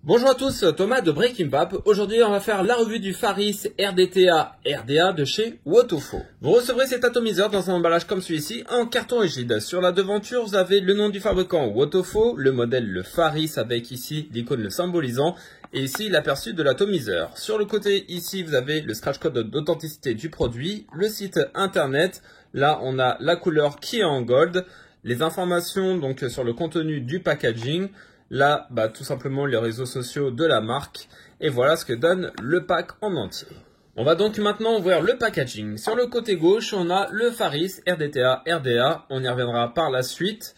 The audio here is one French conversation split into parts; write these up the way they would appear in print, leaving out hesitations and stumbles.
Bonjour à tous, Thomas de Breaking Bad. Aujourd'hui, on va faire la revue du Faris RDTA RDA de chez Wotofo. Vous recevrez cet atomiseur dans un emballage comme celui-ci en carton rigide. Sur la devanture, vous avez le nom du fabricant Wotofo, le modèle le Faris avec ici l'icône le symbolisant et ici l'aperçu de l'atomiseur. Sur le côté ici, vous avez le scratch code d'authenticité du produit, le site internet. Là, on a la couleur qui est en gold, les informations donc sur le contenu du packaging. Là, tout simplement les réseaux sociaux de la marque. Et voilà ce que donne le pack en entier. On va donc maintenant ouvrir le packaging. Sur le côté gauche, on a le Faris RDTA RDA. On y reviendra par la suite.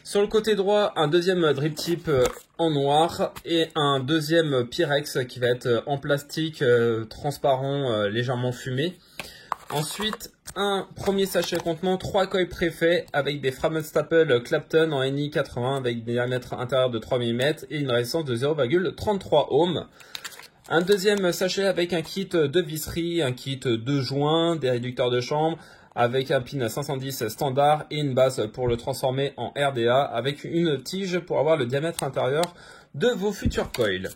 Sur le côté droit, un deuxième drip tip en noir et un deuxième Pyrex qui va être en plastique transparent légèrement fumé. Ensuite, un premier sachet contenant 3 coils préfaits avec des Framet Staple Clapton en NI 80 avec des diamètres intérieurs de 3 mm et une résistance de 0,33 ohms. Un deuxième sachet avec un kit de visserie, un kit de joints, des réducteurs de chambre avec un pin 510 standard et une base pour le transformer en RDA avec une tige pour avoir le diamètre intérieur de vos futurs coils.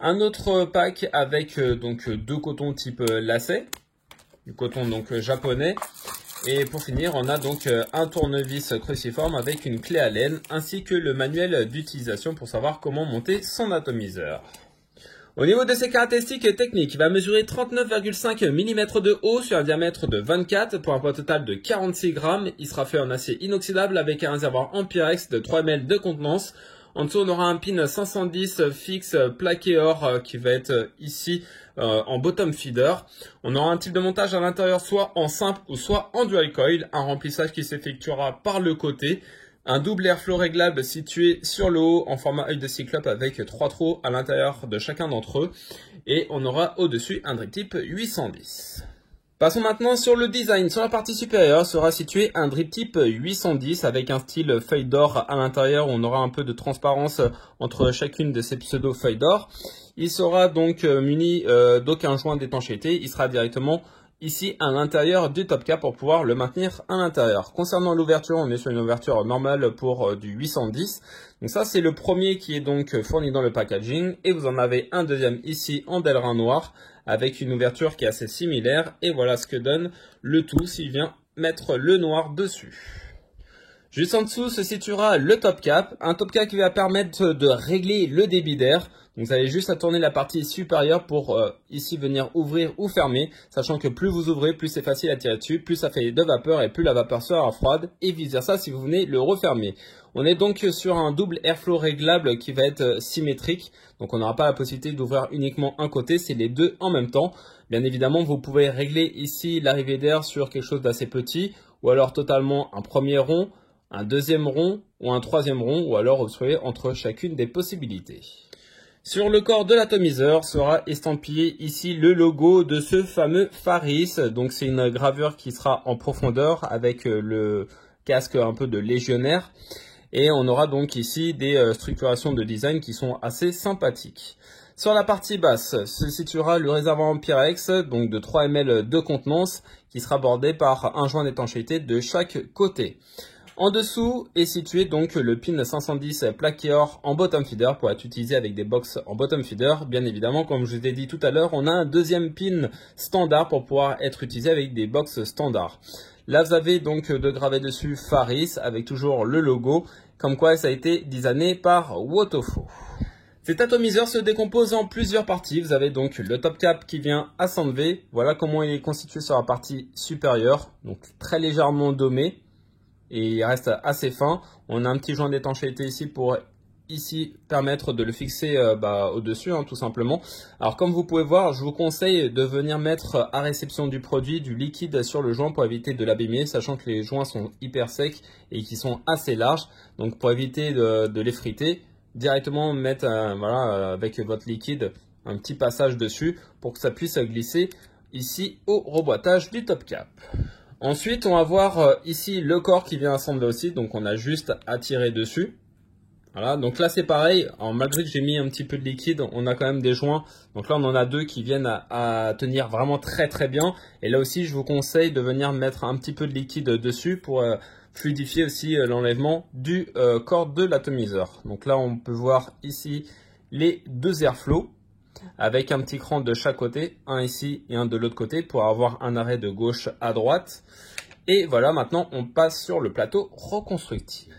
Un autre pack avec donc deux cotons type lacet. Du coton donc japonais. Et pour finir, on a donc un tournevis cruciforme avec une clé Allen ainsi que le manuel d'utilisation pour savoir comment monter son atomiseur. Au niveau de ses caractéristiques techniques, il va mesurer 39,5 mm de haut sur un diamètre de 24 pour un poids total de 46 grammes. Il sera fait en acier inoxydable avec un réservoir en Pyrex de 3 ml de contenance. En dessous, on aura un pin 510 fixe plaqué or qui va être ici en bottom feeder. On aura un type de montage à l'intérieur soit en simple ou soit en dual coil. Un remplissage qui s'effectuera par le côté. Un double airflow réglable situé sur le haut en format œil de cyclope avec 3 trous à l'intérieur de chacun d'entre eux. Et on aura au-dessus un drip tip 810. Passons maintenant sur le design. Sur la partie supérieure sera situé un drip tip 810 avec un style feuille d'or à l'intérieur où on aura un peu de transparence entre chacune de ces pseudo feuilles d'or. Il sera donc muni d'aucun joint d'étanchéité. Il sera directement ici à l'intérieur du top cap pour pouvoir le maintenir à l'intérieur. Concernant l'ouverture, on est sur une ouverture normale pour du 810. Donc ça c'est le premier qui est donc fourni dans le packaging. Et vous en avez un deuxième ici en delrin noir avec une ouverture qui est assez similaire. Et voilà ce que donne le tout s'il vient mettre le noir dessus. Juste en dessous se situera le top cap. Un top cap qui va permettre de régler le débit d'air. Donc vous avez juste à tourner la partie supérieure pour ici venir ouvrir ou fermer. Sachant que plus vous ouvrez, plus c'est facile à tirer dessus, plus ça fait de vapeur et plus la vapeur sera froide. Et vice versa si vous venez le refermer. On est donc sur un double airflow réglable qui va être symétrique. Donc on n'aura pas la possibilité d'ouvrir uniquement un côté, c'est les deux en même temps. Bien évidemment, vous pouvez régler ici l'arrivée d'air sur quelque chose d'assez petit. Ou alors totalement un premier rond, un deuxième rond ou un troisième rond. Ou alors vous choisissez entre chacune des possibilités. Sur le corps de l'atomiseur sera estampillé ici le logo de ce fameux Faris. Donc c'est une gravure qui sera en profondeur avec le casque un peu de légionnaire. Et on aura donc ici des structurations de design qui sont assez sympathiques. Sur la partie basse se situera le réservoir en Pyrex, donc de 3 ml de contenance, qui sera bordé par un joint d'étanchéité de chaque côté. En dessous est situé donc le pin 510 plaqué or en bottom feeder pour être utilisé avec des box en bottom feeder. Bien évidemment, comme je vous ai dit tout à l'heure, on a un deuxième pin standard pour pouvoir être utilisé avec des box standards. Là, vous avez donc de gravé dessus Faris avec toujours le logo, comme quoi ça a été designé par Wotofo. Cet atomiseur se décompose en plusieurs parties. Vous avez donc le top cap qui vient à s'enlever. Voilà comment il est constitué sur la partie supérieure, donc très légèrement domé. Et il reste assez fin. On a un petit joint d'étanchéité ici pour ici permettre de le fixer au-dessus, tout simplement. Alors comme vous pouvez voir, je vous conseille de venir mettre à réception du produit du liquide sur le joint pour éviter de l'abîmer, sachant que les joints sont hyper secs et qui sont assez larges. Donc pour éviter de les friter, directement mettre avec votre liquide un petit passage dessus pour que ça puisse glisser ici au reboîtage du top cap. Ensuite, on va voir ici le corps qui vient assembler aussi. Donc, on a juste à tirer dessus. Voilà, donc là, c'est pareil. Alors, malgré que j'ai mis un petit peu de liquide, on a quand même des joints. Donc là, on en a deux qui viennent à tenir vraiment très très bien. Et là aussi, je vous conseille de venir mettre un petit peu de liquide dessus pour fluidifier aussi l'enlèvement du corps de l'atomiseur. Donc là, on peut voir ici les deux airflows avec un petit cran de chaque côté, un ici et un de l'autre côté pour avoir un arrêt de gauche à droite. Et voilà, maintenant on passe sur le plateau reconstructible.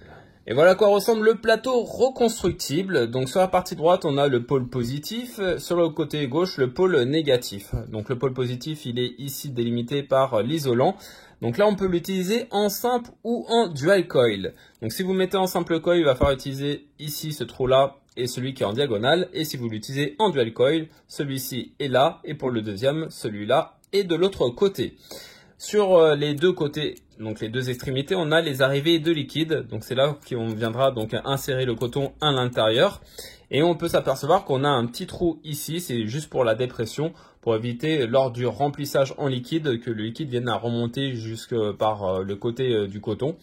Et voilà à quoi ressemble le plateau reconstructible. Donc sur la partie droite, on a le pôle positif, sur le côté gauche, le pôle négatif. Donc le pôle positif, il est ici délimité par l'isolant. Donc là, on peut l'utiliser en simple ou en dual coil. Donc si vous mettez en simple coil, il va falloir utiliser ici ce trou-là et celui qui est en diagonale. Et si vous l'utilisez en dual coil, celui-ci est là. Et pour le deuxième, celui-là est de l'autre côté. Sur les deux côtés, donc les deux extrémités, on a les arrivées de liquide. Donc c'est là qu'on viendra donc insérer le coton à l'intérieur. Et on peut s'apercevoir qu'on a un petit trou ici, c'est juste pour la dépression, pour éviter lors du remplissage en liquide que le liquide vienne à remonter jusque par le côté du coton.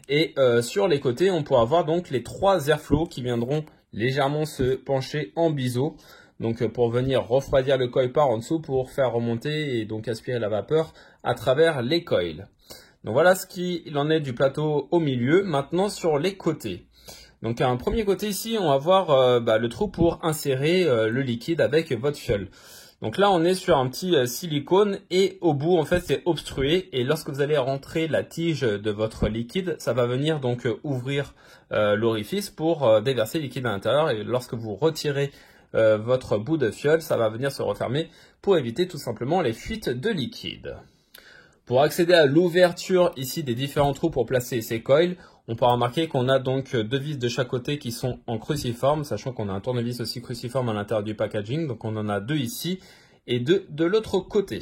Et sur les côtés, on pourra avoir donc les trois airflows qui viendront légèrement se pencher en biseau. Donc pour venir refroidir le coil par en dessous pour faire remonter et donc aspirer la vapeur à travers les coils. Donc voilà ce qu'il en est du plateau au milieu. Maintenant sur les côtés. Donc à un premier côté ici, on va voir le trou pour insérer le liquide avec votre fiole. Donc là on est sur un petit silicone et au bout en fait c'est obstrué et lorsque vous allez rentrer la tige de votre liquide, ça va venir donc ouvrir l'orifice pour déverser le liquide à l'intérieur et lorsque vous retirez votre bout de fiole, ça va venir se refermer pour éviter tout simplement les fuites de liquide. Pour accéder à l'ouverture ici des différents trous pour placer ces coils, on peut remarquer qu'on a donc deux vis de chaque côté qui sont en cruciforme, sachant qu'on a un tournevis aussi cruciforme à l'intérieur du packaging, donc on en a deux ici et deux de l'autre côté.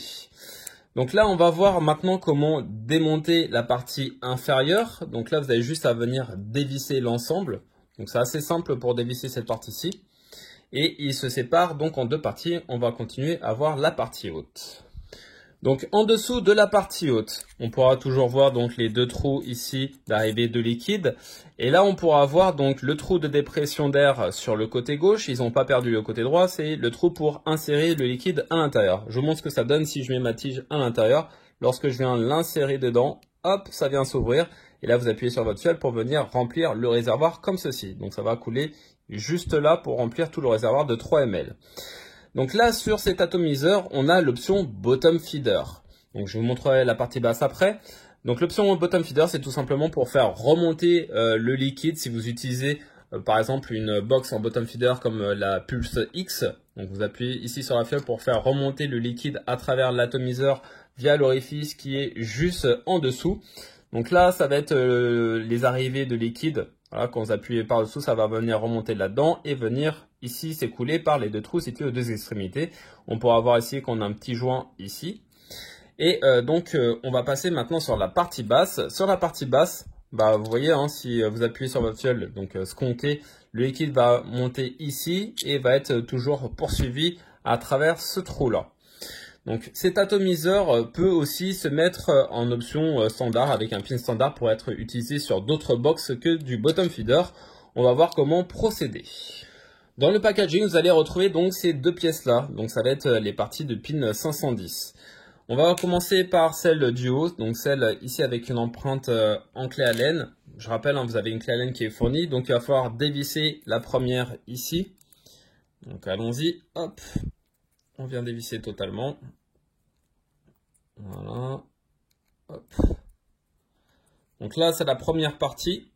Donc là, on va voir maintenant comment démonter la partie inférieure. Donc là, vous avez juste à venir dévisser l'ensemble. Donc c'est assez simple pour dévisser cette partie-ci. Et il se sépare donc en deux parties. On va continuer à voir la partie haute. Donc en dessous de la partie haute, on pourra toujours voir donc les deux trous ici d'arrivée de liquide. Et là, on pourra voir donc le trou de dépression d'air sur le côté gauche. Ils n'ont pas perdu le côté droit. C'est le trou pour insérer le liquide à l'intérieur. Je vous montre ce que ça donne si je mets ma tige à l'intérieur. Lorsque je viens l'insérer dedans, hop, ça vient s'ouvrir. Et là, vous appuyez sur votre fiole pour venir remplir le réservoir comme ceci. Donc ça va couler juste là pour remplir tout le réservoir de 3 ml. Donc là, sur cet atomiseur, on a l'option Bottom Feeder. Donc je vous montrerai la partie basse après. Donc l'option Bottom Feeder, c'est tout simplement pour faire remonter le liquide si vous utilisez par exemple une box en Bottom Feeder comme la Pulse X. Donc vous appuyez ici sur la fiole pour faire remonter le liquide à travers l'atomiseur via l'orifice qui est juste en dessous. Donc là, ça va être les arrivées de liquide. Voilà, quand vous appuyez par dessous, ça va venir remonter là-dedans et venir ici s'écouler par les deux trous situés aux deux extrémités. On pourra voir ici qu'on a un petit joint ici. Et donc, on va passer maintenant sur la partie basse. Sur la partie basse, vous voyez, hein, si vous appuyez sur votre fiole, donc sconqué, le liquide va monter ici et va être toujours poursuivi à travers ce trou-là. Donc cet atomiseur peut aussi se mettre en option standard avec un pin standard pour être utilisé sur d'autres box que du bottom feeder. On va voir comment procéder. Dans le packaging, vous allez retrouver donc ces deux pièces-là. Donc ça va être les parties de pin 510. On va commencer par celle du haut, donc celle ici avec une empreinte en clé Allen. Je rappelle, hein, vous avez une clé Allen qui est fournie, donc il va falloir dévisser la première ici. Donc allons-y, hop. On vient dévisser totalement. Voilà. Hop. Donc là, c'est la première partie.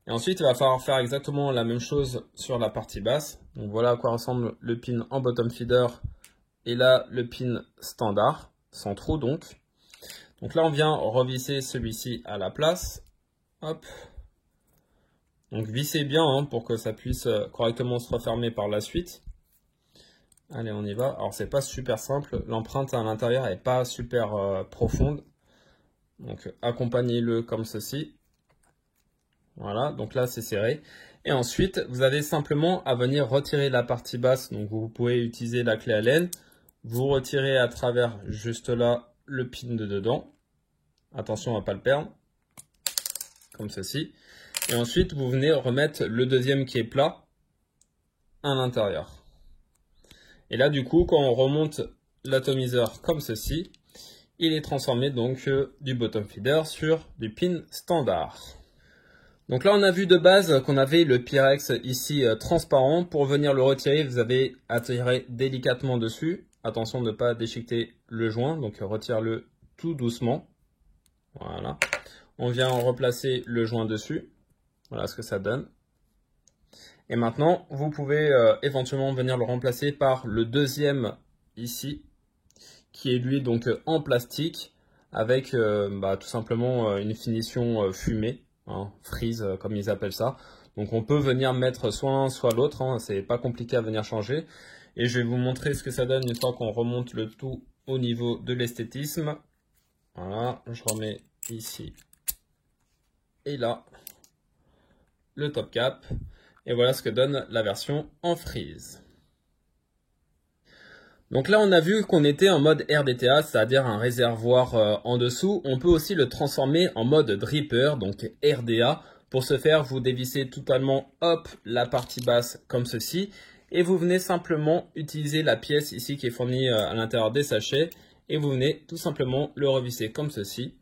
Et ensuite, il va falloir faire exactement la même chose sur la partie basse. Donc voilà à quoi ressemble le pin en bottom feeder. Et là, le pin standard, sans trou donc. Donc là, on vient revisser celui-ci à la place. Hop. Donc vissez bien hein, pour que ça puisse correctement se refermer par la suite. Allez, on y va. Alors, c'est pas super simple. L'empreinte à l'intérieur n'est pas super profonde. Donc, accompagnez-le comme ceci. Voilà, donc là, c'est serré. Et ensuite, vous avez simplement à venir retirer la partie basse. Donc, vous pouvez utiliser la clé Allen. Vous retirez à travers juste là le pin de dedans. Attention à ne pas le perdre. Comme ceci. Et ensuite, vous venez remettre le deuxième qui est plat à l'intérieur. Et là, du coup, quand on remonte l'atomiseur comme ceci, il est transformé donc du bottom feeder sur du pin standard. Donc là, on a vu de base qu'on avait le Pyrex ici transparent. Pour venir le retirer, vous avez à tirer délicatement dessus. Attention de ne pas déchiqueter le joint, donc retire-le tout doucement. Voilà. On vient replacer le joint dessus. Voilà ce que ça donne. Et maintenant, vous pouvez éventuellement venir le remplacer par le deuxième ici, qui est lui donc en plastique, avec tout simplement une finition fumée, hein, frise comme ils appellent ça. Donc on peut venir mettre soit l'un soit l'autre, hein, c'est pas compliqué à venir changer. Et je vais vous montrer ce que ça donne une fois qu'on remonte le tout au niveau de l'esthétisme. Voilà, je remets ici et là le top cap. Et voilà ce que donne la version en frise. Donc là, on a vu qu'on était en mode RDTA, c'est-à-dire un réservoir en dessous. On peut aussi le transformer en mode dripper, donc RDA. Pour ce faire, vous dévissez totalement, hop, la partie basse comme ceci. Et vous venez simplement utiliser la pièce ici qui est fournie à l'intérieur des sachets. Et vous venez tout simplement le revisser comme ceci.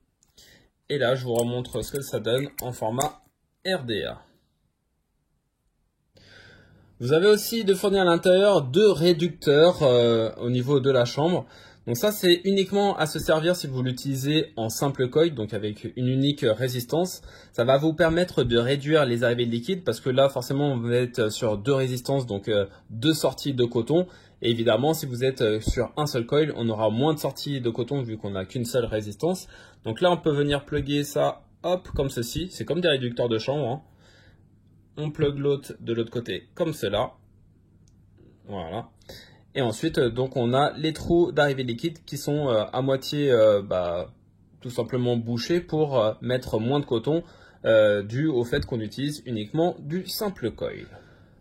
Et là, je vous remontre ce que ça donne en format RDA. Vous avez aussi de fournir à l'intérieur deux réducteurs au niveau de la chambre. Donc ça, c'est uniquement à se servir si vous l'utilisez en simple coil, donc avec une unique résistance. Ça va vous permettre de réduire les arrivées de liquide parce que là, forcément, on va être sur deux résistances, donc deux sorties de coton. Et évidemment, si vous êtes sur un seul coil, on aura moins de sorties de coton vu qu'on n'a qu'une seule résistance. Donc là, on peut venir plugger ça, hop, comme ceci. C'est comme des réducteurs de chambre, hein. On plug l'autre de l'autre côté comme cela. Voilà. Et ensuite, donc on a les trous d'arrivée liquide qui sont à moitié tout simplement bouchés pour mettre moins de coton dû au fait qu'on utilise uniquement du simple coil.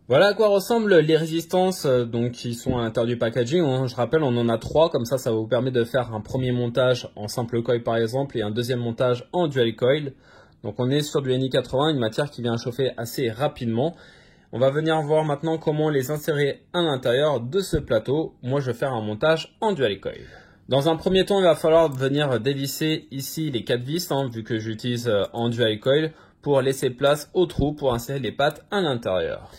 Voilà à quoi ressemblent les résistances donc qui sont à l'intérieur du packaging, hein. Je rappelle, on en a 3, comme ça vous permet de faire un premier montage en simple coil par exemple et un deuxième montage en dual coil. Donc on est sur du Ni80, une matière qui vient chauffer assez rapidement. On va venir voir maintenant comment les insérer à l'intérieur de ce plateau. Moi je vais faire un montage en dual coil. Dans un premier temps, il va falloir venir dévisser ici les 4 vis, hein, vu que j'utilise en dual coil, pour laisser place au trou pour insérer les pattes à l'intérieur.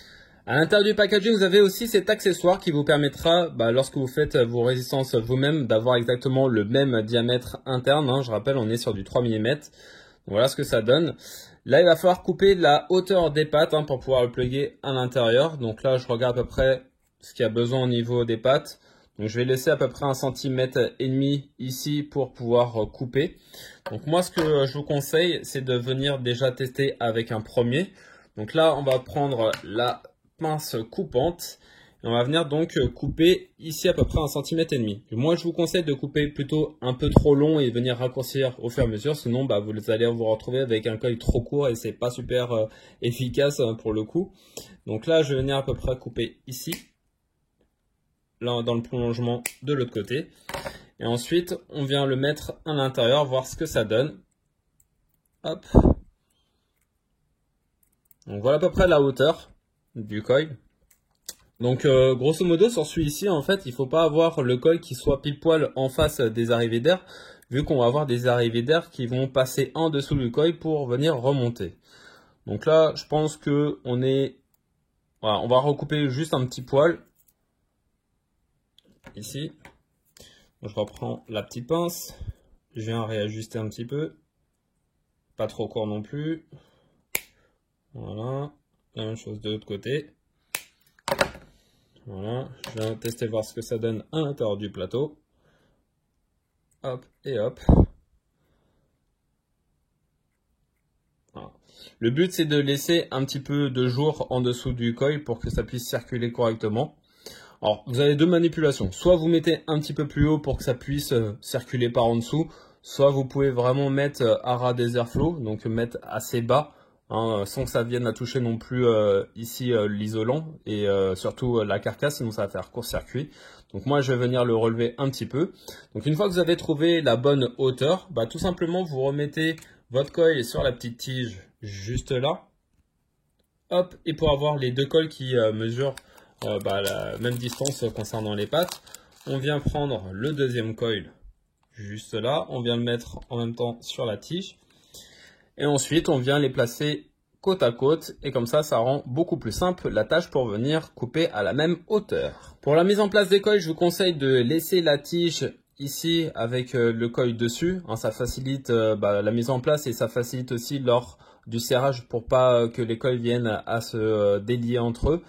À l'intérieur du packaging, vous avez aussi cet accessoire qui vous permettra, lorsque vous faites vos résistances vous-même, d'avoir exactement le même diamètre interne, hein. Je rappelle, on est sur du 3 mm. Voilà ce que ça donne. Là, il va falloir couper la hauteur des pattes pour pouvoir le plugger à l'intérieur. Donc là, je regarde à peu près ce qu'il y a besoin au niveau des pattes. Donc je vais laisser à peu près 1,5 cm ici pour pouvoir couper. Donc moi, ce que je vous conseille, c'est de venir déjà tester avec un premier. Donc là, on va prendre la pince coupante. Et on va venir donc couper ici à peu près 1,5 cm. Moi, je vous conseille de couper plutôt un peu trop long et venir raccourcir au fur et à mesure. Sinon, vous allez vous retrouver avec un coil trop court et c'est pas super efficace pour le coup. Donc là, je vais venir à peu près couper ici. Là, dans le prolongement de l'autre côté. Et ensuite, on vient le mettre à l'intérieur, voir ce que ça donne. Hop. Donc voilà à peu près la hauteur du coil. Donc grosso modo sur celui-ci, en fait, il ne faut pas avoir le coil qui soit pile poil en face des arrivées d'air, vu qu'on va avoir des arrivées d'air qui vont passer en dessous du coil pour venir remonter. Donc là, je pense que voilà, on va recouper juste un petit poil ici. Donc, je reprends la petite pince, je viens réajuster un petit peu, pas trop court non plus. Voilà, la même chose de l'autre côté. Voilà, je viens tester voir ce que ça donne à l'intérieur du plateau. Hop et hop. Voilà. Le but c'est de laisser un petit peu de jour en dessous du coil pour que ça puisse circuler correctement. Alors vous avez deux manipulations. Soit vous mettez un petit peu plus haut pour que ça puisse circuler par en dessous. Soit vous pouvez vraiment mettre à ras des airflows, donc mettre assez bas. Sans que ça vienne à toucher non plus ici l'isolant et surtout la carcasse, sinon ça va faire court-circuit. Donc moi je vais venir le relever un petit peu. Donc une fois que vous avez trouvé la bonne hauteur, tout simplement vous remettez votre coil sur la petite tige juste là. Hop, et pour avoir les deux coils qui mesurent la même distance concernant les pattes, on vient prendre le deuxième coil juste là, on vient le mettre en même temps sur la tige. Et ensuite, on vient les placer côte à côte et comme ça rend beaucoup plus simple la tâche pour venir couper à la même hauteur. Pour la mise en place des coils, je vous conseille de laisser la tige ici avec le coil dessus. Ça facilite la mise en place et ça facilite aussi lors du serrage pour pas que les coils viennent à se délier entre eux.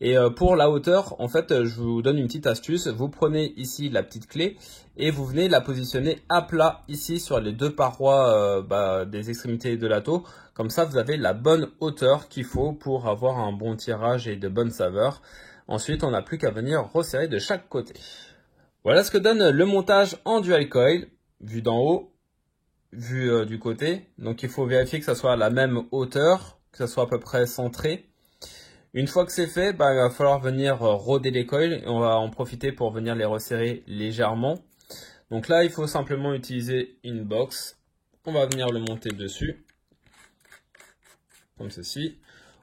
Et pour la hauteur, en fait, je vous donne une petite astuce. Vous prenez ici la petite clé et vous venez la positionner à plat ici sur les deux parois des extrémités de la taux. Comme ça, vous avez la bonne hauteur qu'il faut pour avoir un bon tirage et de bonnes saveurs. Ensuite, on n'a plus qu'à venir resserrer de chaque côté. Voilà ce que donne le montage en dual coil, vu d'en haut, vu du côté. Donc il faut vérifier que ça soit à la même hauteur, que ça soit à peu près centré. Une fois que c'est fait, il va falloir venir roder les coils et on va en profiter pour venir les resserrer légèrement. Donc là, il faut simplement utiliser une box. On va venir le monter dessus, comme ceci.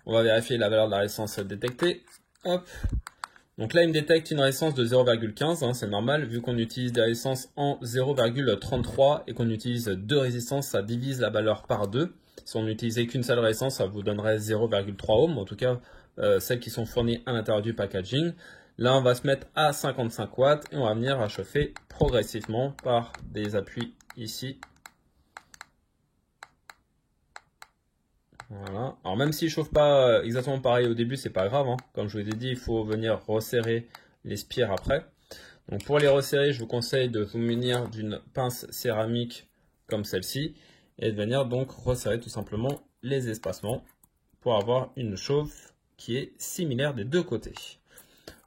On va vérifier la valeur de la résistance détectée. Hop. Donc là, il me détecte une résistance de 0,15, c'est normal, vu qu'on utilise des résistances en 0,33 et qu'on utilise deux résistances, ça divise la valeur par deux. Si on n'utilisait qu'une seule résistance, ça vous donnerait 0,3 ohms, en tout cas celles qui sont fournies à l'intérieur du packaging. Là, on va se mettre à 55 watts et on va venir à chauffer progressivement par des appuis ici. Voilà. Alors même s'il ne chauffe pas exactement pareil au début, c'est pas grave. Comme je vous ai dit, il faut venir resserrer les spires après. Donc pour les resserrer, je vous conseille de vous munir d'une pince céramique comme celle-ci et de venir donc resserrer tout simplement les espacements pour avoir une chauffe qui est similaire des deux côtés.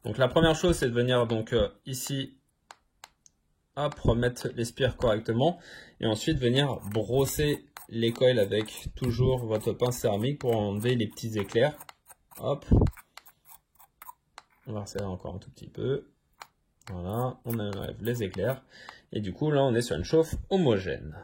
Donc la première chose, c'est de venir donc ici, hop, remettre les spires correctement et ensuite venir brosser les coils avec toujours votre pince céramique pour enlever les petits éclairs. Hop. On va resserrer encore un tout petit peu. Voilà, on enlève les éclairs. Et du coup, là, on est sur une chauffe homogène.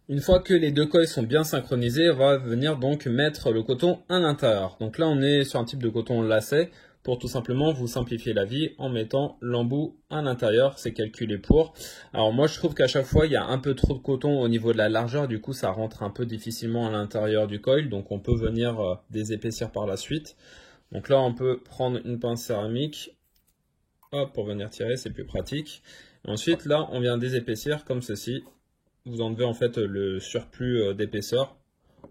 Une fois que les deux coils sont bien synchronisés, on va venir donc mettre le coton à l'intérieur. Donc là, on est sur un type de coton lacet pour tout simplement vous simplifier la vie en mettant l'embout à l'intérieur, c'est calculé pour. Alors moi je trouve qu'à chaque fois il y a un peu trop de coton au niveau de la largeur, du coup ça rentre un peu difficilement à l'intérieur du coil, donc on peut venir désépaissir par la suite. Donc là on peut prendre une pince céramique, hop, pour venir tirer, c'est plus pratique. Et ensuite là on vient désépaissir comme ceci, vous enlevez en fait le surplus d'épaisseur.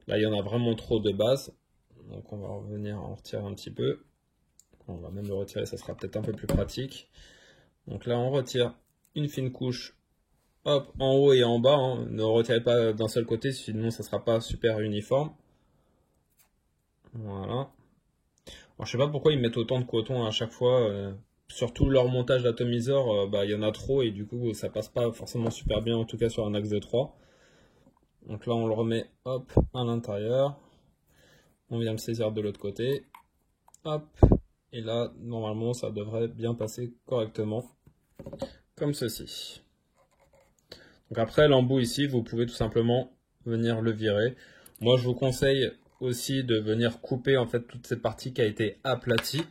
Là il y en a vraiment trop de base, donc on va revenir en retirer un petit peu. On va même le retirer, ça sera peut-être un peu plus pratique. Donc là, on retire une fine couche, hop, en haut et en bas. Ne retirez pas d'un seul côté, sinon ça ne sera pas super uniforme. Voilà. Alors, je sais pas pourquoi ils mettent autant de coton à chaque fois. Surtout leur montage d'atomiseur, il y en a trop et du coup, ça passe pas forcément super bien, en tout cas sur un axe de 3. Donc là, on le remet, hop, à l'intérieur. On vient le saisir de l'autre côté. Hop. Et là, normalement, ça devrait bien passer correctement, comme ceci. Donc après, l'embout ici, vous pouvez tout simplement venir le virer. Moi, je vous conseille aussi de venir couper en fait toute cette partie qui a été aplatie.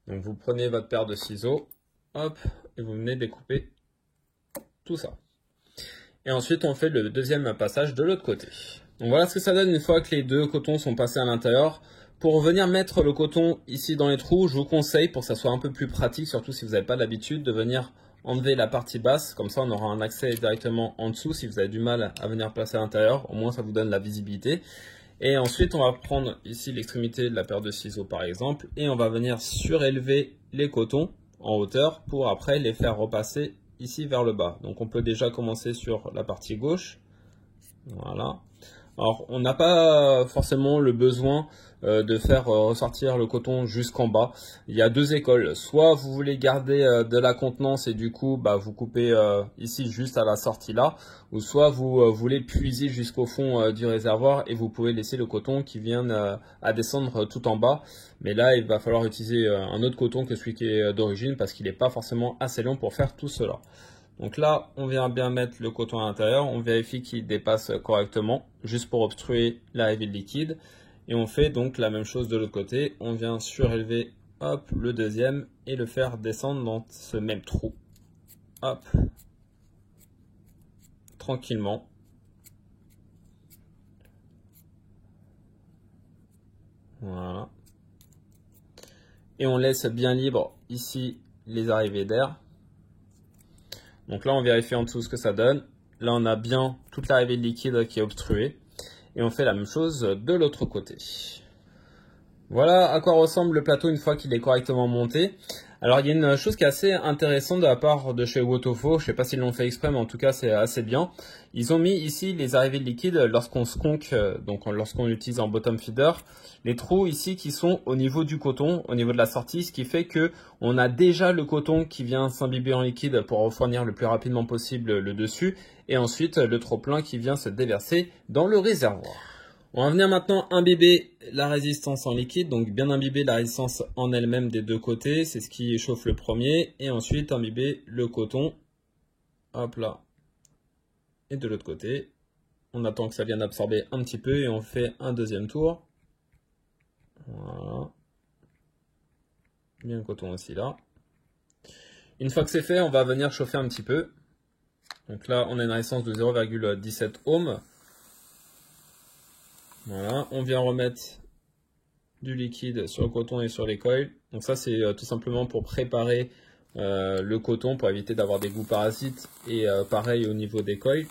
Donc vous prenez votre paire de ciseaux, hop, et vous venez découper tout ça. Et ensuite, on fait le deuxième passage de l'autre côté. Donc voilà ce que ça donne une fois que les deux cotons sont passés à l'intérieur. Pour venir mettre le coton ici dans les trous, je vous conseille, pour que ça soit un peu plus pratique, surtout si vous n'avez pas l'habitude, de venir enlever la partie basse. Comme ça, on aura un accès directement en dessous si vous avez du mal à venir placer à l'intérieur. Au moins, ça vous donne la visibilité. Et ensuite, on va prendre ici l'extrémité de la paire de ciseaux, par exemple, et on va venir surélever les cotons en hauteur pour après les faire repasser ici vers le bas. Donc, on peut déjà commencer sur la partie gauche. Voilà. Alors, on n'a pas forcément le besoin de faire ressortir le coton jusqu'en bas. Il y a deux écoles. Soit vous voulez garder de la contenance et du coup, vous coupez ici juste à la sortie là. Ou soit vous voulez puiser jusqu'au fond du réservoir et vous pouvez laisser le coton qui vient à descendre tout en bas. Mais là, il va falloir utiliser un autre coton que celui qui est d'origine parce qu'il n'est pas forcément assez long pour faire tout cela. Donc là, on vient bien mettre le coton à l'intérieur, on vérifie qu'il dépasse correctement, juste pour obstruer l'arrivée de liquide. Et on fait donc la même chose de l'autre côté, on vient surélever, hop, le deuxième et le faire descendre dans ce même trou. Hop, tranquillement. Voilà. Et on laisse bien libre ici les arrivées d'air. Donc là, on vérifie en dessous ce que ça donne. Là, on a bien toute l'arrivée de liquide qui est obstruée. Et on fait la même chose de l'autre côté. Voilà à quoi ressemble le plateau une fois qu'il est correctement monté. Alors, il y a une chose qui est assez intéressante de la part de chez Wotofo. Je ne sais pas s'ils l'ont fait exprès, mais en tout cas, c'est assez bien. Ils ont mis ici les arrivées de liquide lorsqu'on skonk, donc lorsqu'on l'utilise en bottom feeder. Les trous ici qui sont au niveau du coton, au niveau de la sortie, ce qui fait que on a déjà le coton qui vient s'imbiber en liquide pour refournir le plus rapidement possible le dessus. Et ensuite, le trop-plein qui vient se déverser dans le réservoir. On va venir maintenant imbiber la résistance en liquide, donc bien imbiber la résistance en elle-même des deux côtés, c'est ce qui chauffe le premier, et ensuite imbiber le coton, hop là, et de l'autre côté, on attend que ça vienne absorber un petit peu et on fait un deuxième tour, voilà, bien le coton aussi là. Une fois que c'est fait, on va venir chauffer un petit peu, donc là on a une résistance de 0,17 ohms. Voilà, on vient remettre du liquide sur le coton et sur les coils. Donc ça, c'est tout simplement pour préparer le coton, pour éviter d'avoir des goûts parasites. Et pareil au niveau des coils.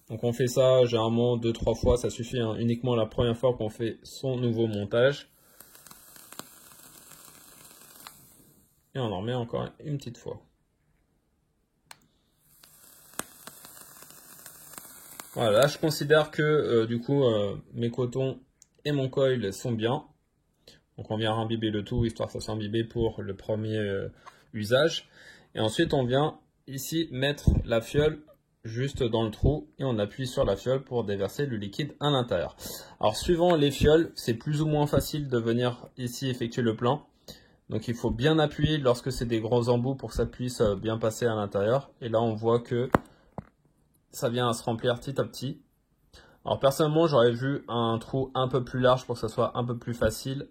Donc on fait ça généralement 2-3 fois, ça suffit hein, uniquement la première fois qu'on fait son nouveau montage. Et on en remet encore une petite fois. Voilà, là je considère que du coup mes cotons et mon coil sont bien. Donc on vient imbiber le tout histoire que ça soit imbibé pour le premier usage. Et ensuite on vient ici mettre la fiole juste dans le trou et on appuie sur la fiole pour déverser le liquide à l'intérieur. Alors suivant les fioles, c'est plus ou moins facile de venir ici effectuer le plein. Donc il faut bien appuyer lorsque c'est des gros embouts pour que ça puisse bien passer à l'intérieur. Et là on voit que ça vient à se remplir petit à petit. Alors personnellement, j'aurais vu un trou un peu plus large pour que ça soit un peu plus facile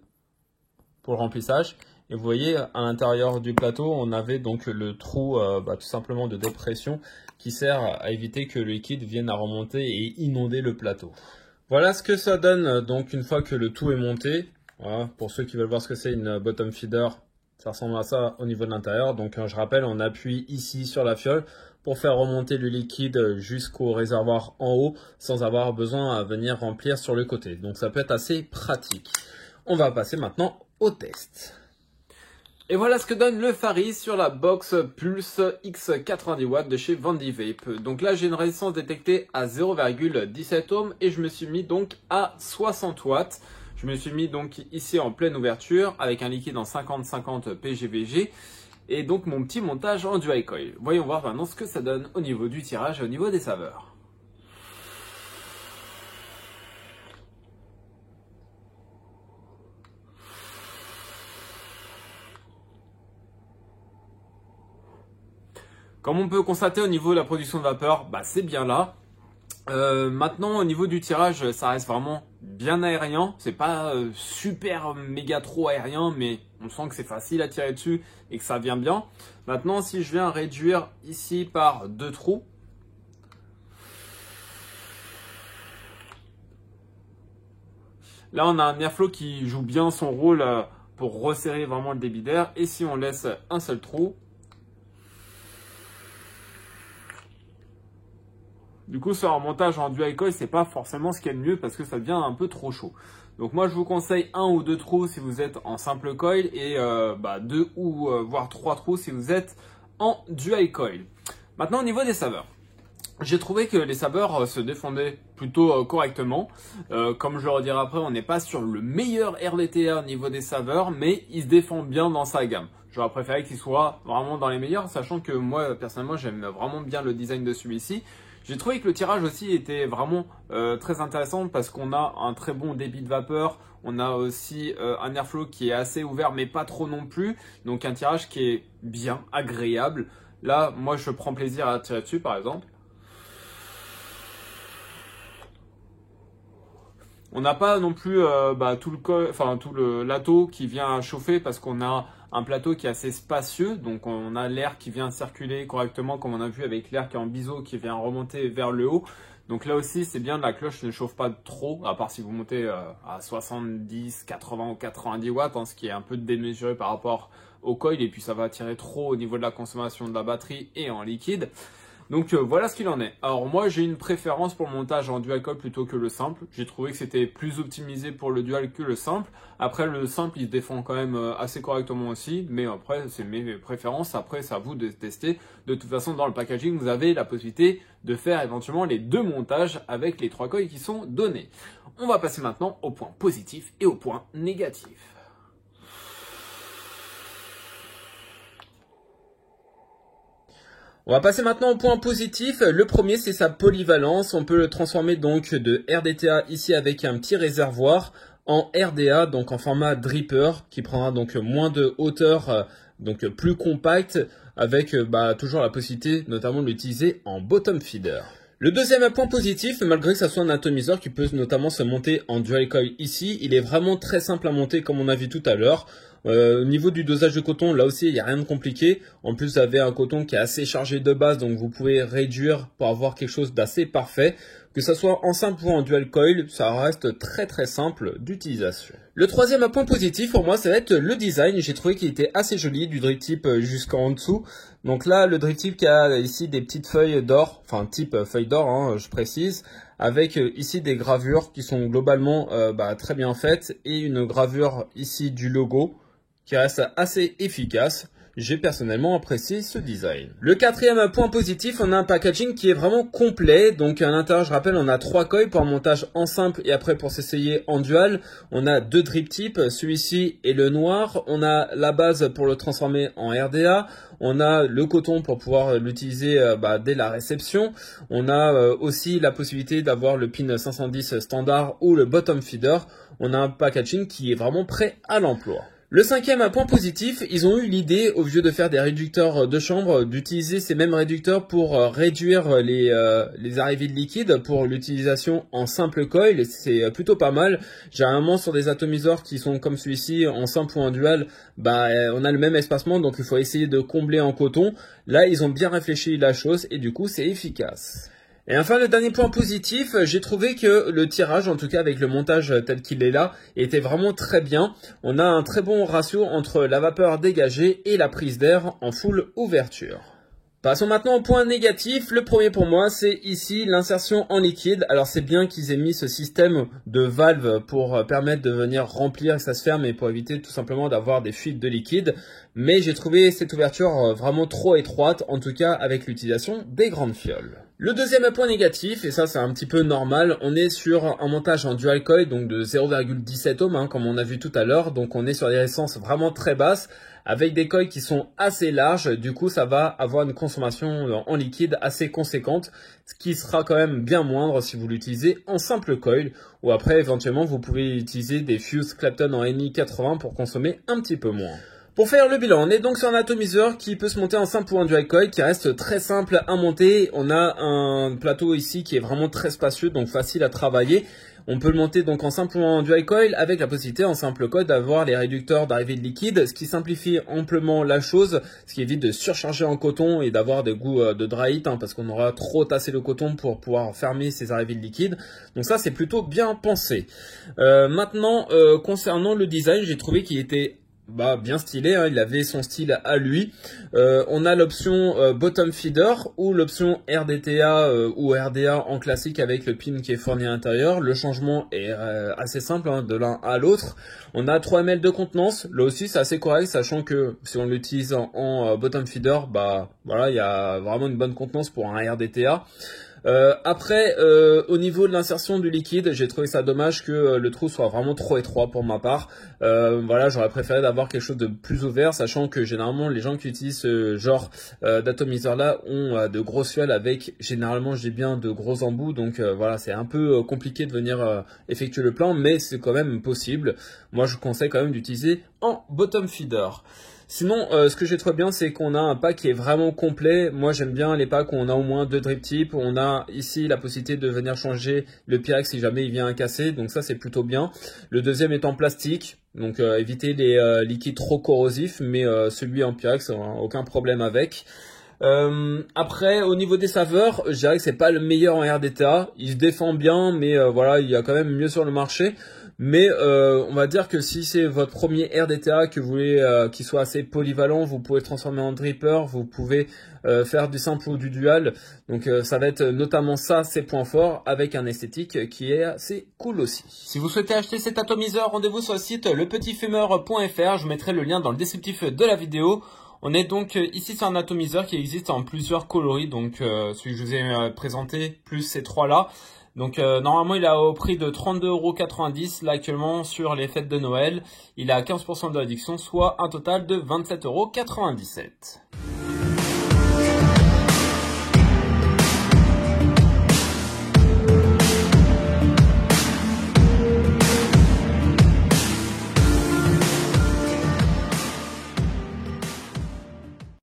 pour le remplissage. Et vous voyez, à l'intérieur du plateau, on avait donc le trou tout simplement de dépression qui sert à éviter que le liquide vienne à remonter et inonder le plateau. Voilà ce que ça donne donc une fois que le tout est monté. Voilà, pour ceux qui veulent voir ce que c'est une bottom feeder, ça ressemble à ça au niveau de l'intérieur. Donc je rappelle, on appuie ici sur la fiole pour faire remonter le liquide jusqu'au réservoir en haut sans avoir besoin à venir remplir sur le côté. Donc ça peut être assez pratique. On va passer maintenant au test. Et voilà ce que donne le Faris sur la box Pulse X90W de chez Vandivape. Donc là j'ai une résistance détectée à 0,17 ohms et je me suis mis donc à 60 watts. Je me suis mis donc ici en pleine ouverture avec un liquide en 50-50 PGVG. Et donc mon petit montage en dual coil. Voyons voir maintenant ce que ça donne au niveau du tirage et au niveau des saveurs. Comme on peut constater au niveau de la production de vapeur, c'est bien là. Maintenant au niveau du tirage, ça reste vraiment bien aérien. C'est pas super méga trop aérien, mais on sent que c'est facile à tirer dessus et que ça vient bien. Maintenant si je viens réduire ici par 2 trous. Là on a un airflow qui joue bien son rôle pour resserrer vraiment le débit d'air. Et si on laisse un seul trou, du coup, sur un montage en dual coil, c'est pas forcément ce qu'il y a de mieux parce que ça devient un peu trop chaud. Donc moi, je vous conseille 1 ou 2 trous si vous êtes en simple coil et 2 ou voire 3 trous si vous êtes en dual coil. Maintenant, au niveau des saveurs. J'ai trouvé que les saveurs se défendaient plutôt correctement. Comme je le redirai après, on n'est pas sur le meilleur RDTA au niveau des saveurs, mais il se défend bien dans sa gamme. J'aurais préféré qu'il soit vraiment dans les meilleurs, sachant que moi, personnellement, j'aime vraiment bien le design de celui-ci. J'ai trouvé que le tirage aussi était vraiment très intéressant parce qu'on a un très bon débit de vapeur. On a aussi un airflow qui est assez ouvert mais pas trop non plus. Donc un tirage qui est bien, agréable. Là, moi je prends plaisir à tirer dessus par exemple. On n'a pas non plus tout le lato qui vient chauffer parce qu'on a un plateau qui est assez spacieux. Donc on a l'air qui vient circuler correctement comme on a vu avec l'air qui est en biseau qui vient remonter vers le haut. Donc là aussi, c'est bien, la cloche ne chauffe pas trop, à part si vous montez à 70, 80 ou 90 watts, hein, ce qui est un peu démesuré par rapport au coil, et puis ça va tirer trop au niveau de la consommation de la batterie et en liquide. Donc voilà ce qu'il en est. Alors moi j'ai une préférence pour le montage en dual coil plutôt que le simple. J'ai trouvé que c'était plus optimisé pour le dual que le simple. Après le simple il se défend quand même assez correctement aussi. Mais après c'est mes préférences. Après c'est à vous de tester. De toute façon dans le packaging vous avez la possibilité de faire éventuellement les deux montages avec les trois coils qui sont donnés. On va passer maintenant au point positif et au point négatif. On va passer maintenant au point positif. Le premier, c'est sa polyvalence. On peut le transformer donc de RDTA ici avec un petit réservoir en RDA, donc en format dripper, qui prendra donc moins de hauteur, donc plus compact, avec toujours la possibilité notamment de l'utiliser en bottom feeder. Le deuxième point positif, malgré que ça soit un atomiseur qui peut notamment se monter en dual coil ici, il est vraiment très simple à monter comme on a vu tout à l'heure. Au niveau du dosage de coton, là aussi, il n'y a rien de compliqué. En plus, vous avez un coton qui est assez chargé de base, donc vous pouvez réduire pour avoir quelque chose d'assez parfait. Que ça soit en simple ou en dual coil, ça reste très très simple d'utilisation. Le troisième point positif pour moi, ça va être le design. J'ai trouvé qu'il était assez joli, du drip tip jusqu'en dessous. Donc là, le drip tip qui a ici des petites feuilles d'or, enfin type feuille d'or, hein, je précise, avec ici des gravures qui sont globalement très bien faites et une gravure ici du logo qui reste assez efficace. J'ai personnellement apprécié ce design. Le quatrième point positif, on a un packaging qui est vraiment complet. Donc à l'intérieur, je rappelle, on a 3 coils pour un montage en simple et après pour s'essayer en dual. On a 2 drip tips, celui-ci et le noir. On a la base pour le transformer en RDA. On a le coton pour pouvoir l'utiliser dès la réception. On a aussi la possibilité d'avoir le pin 510 standard ou le bottom feeder. On a un packaging qui est vraiment prêt à l'emploi. Le cinquième point positif, ils ont eu l'idée, au lieu de faire des réducteurs de chambre, d'utiliser ces mêmes réducteurs pour réduire les arrivées de liquide pour l'utilisation en simple coil. C'est plutôt pas mal. Généralement sur des atomiseurs qui sont comme celui-ci, en simple ou en dual, on a le même espacement, donc il faut essayer de combler en coton. Là, ils ont bien réfléchi la chose et du coup, c'est efficace. Et enfin, le dernier point positif, j'ai trouvé que le tirage, en tout cas avec le montage tel qu'il est là, était vraiment très bien. On a un très bon ratio entre la vapeur dégagée et la prise d'air en full ouverture. Passons maintenant au point négatif. Le premier pour moi, c'est ici l'insertion en liquide. Alors c'est bien qu'ils aient mis ce système de valve pour permettre de venir remplir, que ça se ferme et pour éviter tout simplement d'avoir des fuites de liquide. Mais j'ai trouvé cette ouverture vraiment trop étroite, en tout cas avec l'utilisation des grandes fioles. Le deuxième point négatif, et ça c'est un petit peu normal, on est sur un montage en dual coil, donc de 0,17 ohms, comme on a vu tout à l'heure. Donc on est sur des résistances vraiment très basses, avec des coils qui sont assez larges. Du coup, ça va avoir une consommation en liquide assez conséquente, ce qui sera quand même bien moindre si vous l'utilisez en simple coil. Ou après, éventuellement, vous pouvez utiliser des Fuse Clapton en NI 80 pour consommer un petit peu moins. Pour faire le bilan, on est donc sur un atomiseur qui peut se monter en simple ou en dual coil, qui reste très simple à monter. On a un plateau ici qui est vraiment très spacieux, donc facile à travailler. On peut le monter donc en simple ou en dual coil avec la possibilité en simple coil d'avoir les réducteurs d'arrivée de liquide, ce qui simplifie amplement la chose, ce qui évite de surcharger en coton et d'avoir des goûts de dry heat, parce qu'on aura trop tassé le coton pour pouvoir fermer ces arrivées de liquide. Donc ça c'est plutôt bien pensé. Maintenant concernant le design, j'ai trouvé qu'il était bien stylé, hein, il avait son style à lui. On a l'option bottom feeder ou l'option RDTA ou RDA en classique avec le pin qui est fourni à l'intérieur. Le changement est assez simple, hein, de l'un à l'autre. On a 3 ml de contenance, là aussi c'est assez correct, sachant que si on l'utilise en bottom feeder, voilà, il y a vraiment une bonne contenance pour un RDTA. Après, au niveau de l'insertion du liquide, j'ai trouvé ça dommage que le trou soit vraiment trop étroit pour ma part. Voilà, j'aurais préféré d'avoir quelque chose de plus ouvert, sachant que généralement les gens qui utilisent ce genre d'atomiseur là ont de grosses fioles avec, généralement j'ai bien de gros embouts, donc voilà, c'est un peu compliqué de venir effectuer le plan, mais c'est quand même possible. Moi je conseille quand même d'utiliser en bottom feeder. Sinon, ce que j'ai trouvé bien, c'est qu'on a un pack qui est vraiment complet. Moi, j'aime bien les packs où on a au moins 2 drip tips. On a ici la possibilité de venir changer le Pyrex si jamais il vient à casser. Donc ça, c'est plutôt bien. Le deuxième est en plastique. Donc éviter les liquides trop corrosifs. Mais celui en Pyrex, aucun problème avec. Après, au niveau des saveurs, je dirais que c'est pas le meilleur en RDTA. Il se défend bien, mais voilà, il y a quand même mieux sur le marché. Mais on va dire que si c'est votre premier RDTA, que vous voulez qu'il soit assez polyvalent, vous pouvez le transformer en dripper, vous pouvez faire du simple ou du dual. Donc ça va être notamment ça, ses points forts, avec un esthétique qui est assez cool aussi. Si vous souhaitez acheter cet atomiseur, rendez-vous sur le site lepetitfumeur.fr. Je vous mettrai le lien dans le descriptif de la vidéo. On est donc ici sur un atomiseur qui existe en plusieurs coloris, donc celui que je vous ai présenté, plus ces trois-là. Donc normalement il est au prix de 32,90 €. Là actuellement sur les fêtes de Noël, il est à 15% de réduction, soit un total de 27,97 €.